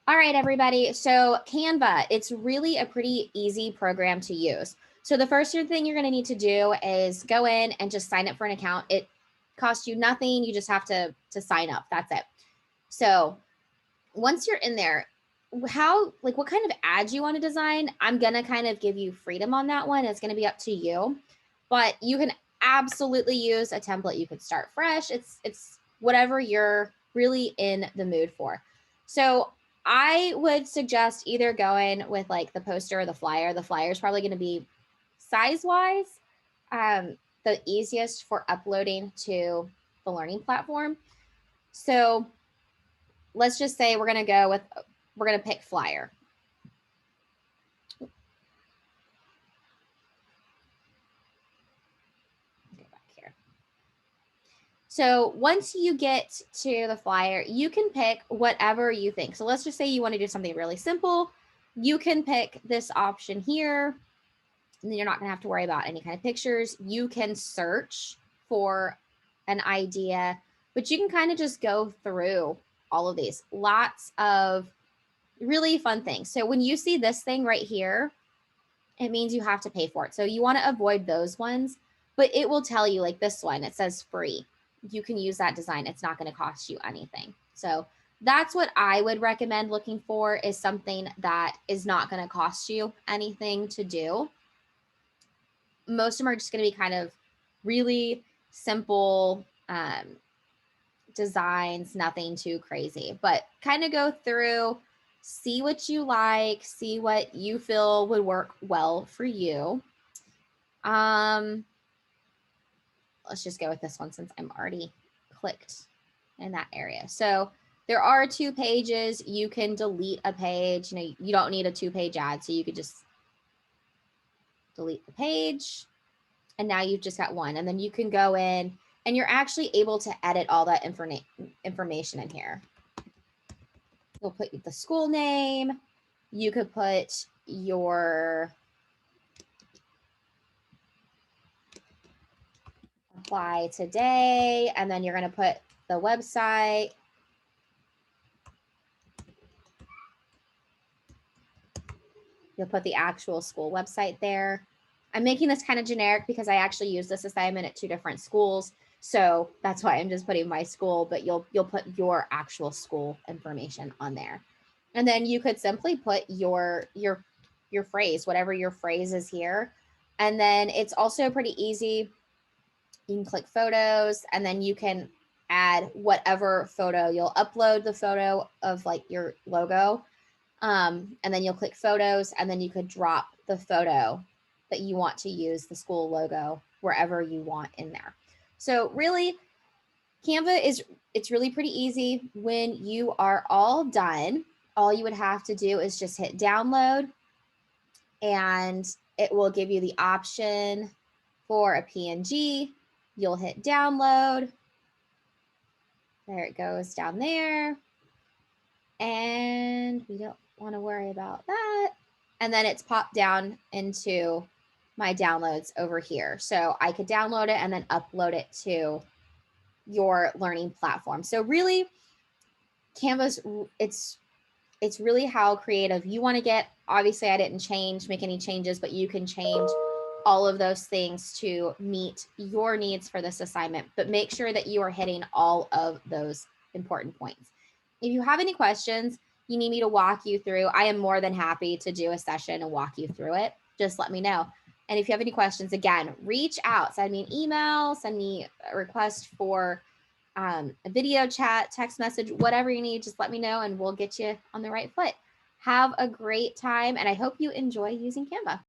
All right, everybody. So Canva, it's really a pretty easy program to use. So the first thing you're going to need to do is go in and just sign up for an account. It costs you nothing. You just have to sign up. That's it. So once you're in there, what kind of ads you want to design, I'm going to kind of give you freedom on that one. It's going to be up to you, but you can absolutely use a template. You could start fresh. It's whatever you're really in the mood for. So I would suggest either going with like the poster or the flyer. The flyer is probably going to be size wise the easiest for uploading to the learning platform. So let's just say we're going to pick flyer. Get back here. So once you get to the flyer, you can pick whatever you think. So let's just say you want to do something really simple. You can pick this option here, and then you're not going to have to worry about any kind of pictures. You can search for an idea, but you can kind of just go through all of these. Lots of really fun things. So when you see this thing right here, it means you have to pay for it. So you want to avoid those ones, but it will tell you like this one, it says free. You can use that design. It's not going to cost you anything. So that's what I would recommend looking for, is something that is not going to cost you anything to do. Most of them are just going to be kind of really simple designs, nothing too crazy, but kind of go through, see what you like, see what you feel would work well for you. Let's just go with this one since I'm already clicked in that area. So there are 2 pages. You can delete a page. You don't need a 2-page ad, so you could just delete the page. And now you've just got one. And then you can go in and you're actually able to edit all that information in here. You'll put the school name. You could put your apply today, and then you're going to put the website. You'll put the actual school website there. I'm making this kind of generic because I actually use this assignment at 2 different schools. So that's why I'm just putting my school, but you'll put your actual school information on there. And then you could simply put your phrase, whatever your phrase is here. And then it's also pretty easy. You can click photos, and then you can add whatever photo. You'll upload the photo of like your logo. And then you'll click photos, and then you could drop the photo that you want to use, the school logo, wherever you want in there. So really, Canva it's really pretty easy. When you are all done, all you would have to do is just hit download, and it will give you the option for a PNG. You'll hit download. There it goes down there. And we don't want to worry about that. And then it's popped down into my downloads over here. So I could download it and then upload it to your learning platform. So really, Canva's, it's really how creative you want to get. Obviously, I didn't make any changes, but you can change all of those things to meet your needs for this assignment. But make sure that you are hitting all of those important points. If you have any questions, you need me to walk you through, I am more than happy to do a session and walk you through it. Just let me know. And if you have any questions, again, reach out, send me an email, send me a request for a video chat, text message, whatever you need, just let me know and we'll get you on the right foot. Have a great time, and I hope you enjoy using Canva.